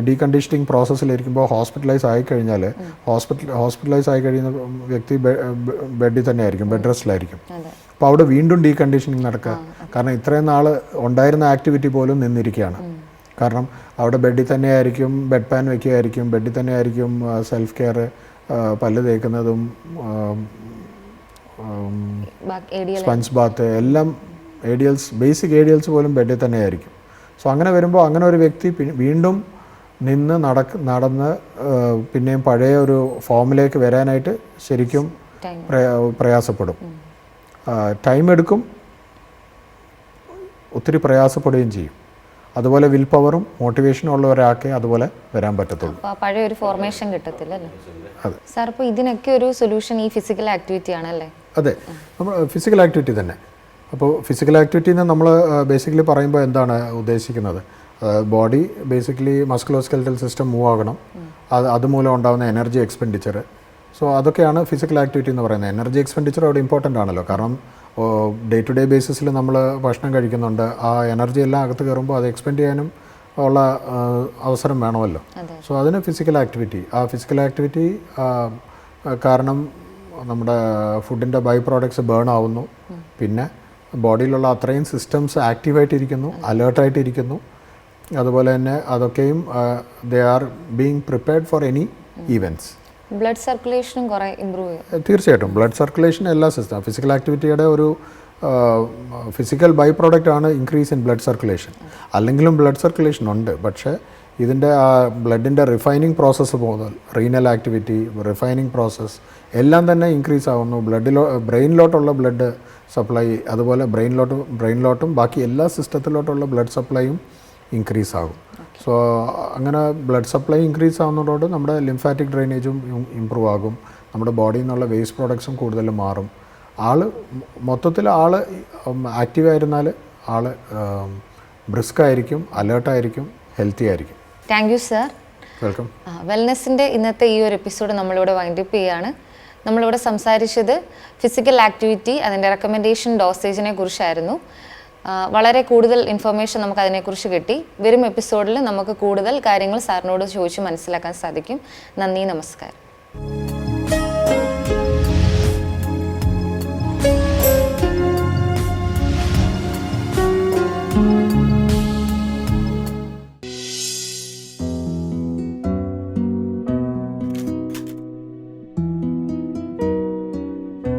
ഡീകണ്ടീഷനിങ് പ്രോസസ്സിലിരിക്കുമ്പോൾ ഹോസ്പിറ്റലൈസ് ആയിക്കഴിഞ്ഞാൽ ഹോസ്പിറ്റലൈസ് ആയി കഴിയുന്ന വ്യക്തി ബെഡിൽ തന്നെ ആയിരിക്കും, ബെഡ് റെസ്റ്റിലായിരിക്കും. അപ്പോൾ അവിടെ വീണ്ടും ഡീകണ്ടീഷനിങ് നടക്കുക. കാരണം ഇത്രയും നാൾ ഉണ്ടായിരുന്ന ആക്ടിവിറ്റി പോലും നിന്നിരിക്കുകയാണ്. കാരണം അവിടെ ബെഡിൽ തന്നെ ആയിരിക്കും, ബെഡ് പാൻ വയ്ക്കുകയായിരിക്കും, ബെഡിൽ തന്നെ ആയിരിക്കും സെൽഫ് കെയർ, പല്ല് തേക്കുന്നതും സ്പഞ്ച് ബാത്ത് എല്ലാം ബേസിക് ഏഡിയൽസ് പോലും ബെഡിൽ തന്നെ ആയിരിക്കും. സോ അങ്ങനെ വരുമ്പോൾ അങ്ങനെ ഒരു വ്യക്തി വീണ്ടും നിന്ന് നടന്ന് പിന്നെയും പഴയ ഒരു ഫോമിലേക്ക് വരാനായിട്ട് ശരിക്കും പ്രയാസപ്പെടും. ടൈം എടുക്കും, ഒത്തിരി പ്രയാസപ്പെടുകയും ചെയ്യും. അതുപോലെ വിൽ പവറും മോട്ടിവേഷനും ഉള്ള ഒരാൾക്കേ അതുപോലെ വരാൻ പറ്റത്തുള്ളൂ. പഴയ ഒരു ഫോർമേഷൻ കിട്ടത്തില്ലല്ലേ? അതെ സാർ. അപ്പോൾ ഇതിനൊക്കെ ഒരു സൊല്യൂഷൻ ഈ ഫിസിക്കൽ ആക്ടിവിറ്റി ആണല്ലേ? അതെ, നമ്മൾ ഫിസിക്കൽ ആക്ടിവിറ്റി തന്നെ. അപ്പോൾ ഫിസിക്കൽ ആക്ടിവിറ്റിന്ന് നമ്മൾ ബേസിക്കലി പറയുമ്പോൾ എന്താണ് ഉദ്ദേശിക്കുന്നത്? Body basically musculoskeletal system move ആകണം, അതുമൂലം ഉണ്ടാകുന്ന എനർജി എക്സ്പെൻഡിച്ചർ. സോ അതൊക്കെയാണ് ഫിസിക്കൽ ആക്ടിവിറ്റി എന്ന് പറയുന്നത്. എനർജി എക്സ്പെൻഡിച്ചർ അവിടെ ഇമ്പോർട്ടൻ്റ് ആണല്ലോ. കാരണം ഡേ ടു ഡേ ബേസിസിൽ നമ്മൾ ഭക്ഷണം കഴിക്കുന്നുണ്ട്, ആ എനർജി എല്ലാം അകത്ത് കയറുമ്പോൾ അത് എക്സ്പെൻഡ് ചെയ്യാനും ഉള്ള അവസരം വേണമല്ലോ. സോ അതിന് ഫിസിക്കൽ ആക്ടിവിറ്റി, ആ ഫിസിക്കൽ ആക്ടിവിറ്റി കാരണം നമ്മുടെ ഫുഡിൻ്റെ ബൈ പ്രോഡക്ട്സ് ബേൺ ആവുന്നു, പിന്നെ ബോഡിയിലുള്ള അത്രയും സിസ്റ്റംസ് ആക്റ്റീവായിട്ടിരിക്കുന്നു, അലേർട്ടായിട്ടിരിക്കുന്നു. അതുപോലെ തന്നെ അതൊക്കെയും they are being prepared for any events. Blood സർക്കുലേഷനും കുറേ ഇമ്പ്രൂവ് ചെയ്യും. തീർച്ചയായിട്ടും ബ്ലഡ് സർക്കുലേഷൻ എല്ലാ സിസ്റ്റം ഫിസിക്കൽ ആക്ടിവിറ്റിയുടെ ഒരു ഫിസിക്കൽ ബൈ പ്രോഡക്റ്റ് ആണ് ഇൻക്രീസ് ഇൻ ബ്ലഡ് സർക്കുലേഷൻ. അല്ലെങ്കിലും ബ്ലഡ് സർക്കുലേഷൻ ഉണ്ട്, പക്ഷേ ഇതിൻ്റെ ആ ബ്ലഡിൻ്റെ റിഫൈനിങ് പ്രോസസ്സ് പോകുന്നത്, റീനൽ ആക്ടിവിറ്റി, റിഫൈനിങ് പ്രോസസ്സ് എല്ലാം തന്നെ ഇൻക്രീസ് ആവുന്നു. ബ്രെയിനിലോട്ടുള്ള ബ്ലഡ് സപ്ലൈ, അതുപോലെ ബ്രെയിനിലോട്ടും ബാക്കി എല്ലാ സിസ്റ്റത്തിലോട്ടുള്ള ബ്ലഡ് സപ്ലൈയും ഇൻക്രീസ് ആകും. സോ അങ്ങനെ ബ്ലഡ് സപ്ലൈ ഇൻക്രീസ് ആവുന്നതോടെ നമ്മുടെ ലിംഫാറ്റിക് ഡ്രെയിനേജും ഇമ്പ്രൂവ് ആകും, നമ്മുടെ ബോഡിയിൽ നിന്നുള്ള വേസ്റ്റ് പ്രോഡക്ട്സും കൂടുതൽ മാറും. മൊത്തത്തിൽ ആക്റ്റീവായിരുന്നാൽ ബ്രിസ്ക് ആയിരിക്കും, അലേർട്ടായിരിക്കും, ഹെൽത്തി ആയിരിക്കും. Thank you sir. വെൽക്കം. വെൽനെസ്സിൻ്റെ ഇന്നത്തെ ഈ ഒരു എപ്പിസോഡ് നമ്മളിവിടെ വൈൻഡപ്പ് ചെയ്യുകയാണ്. നമ്മളിവിടെ സംസാരിച്ചത് ഫിസിക്കൽ ആക്ടിവിറ്റി, അതിൻ്റെ റെക്കമെൻഡേഷൻ ഡോസേജിനെ കുറിച്ചായിരുന്നു. വളരെ കൂടുതൽ ഇൻഫർമേഷൻ നമുക്ക് അതിനെക്കുറിച്ച് കിട്ടി. വരും എപ്പിസോഡിൽ നമുക്ക് കൂടുതൽ കാര്യങ്ങൾ സാറിനോട് ചോദിച്ച് മനസ്സിലാക്കാൻ സാധിക്കും. നന്ദി, നമസ്കാരം.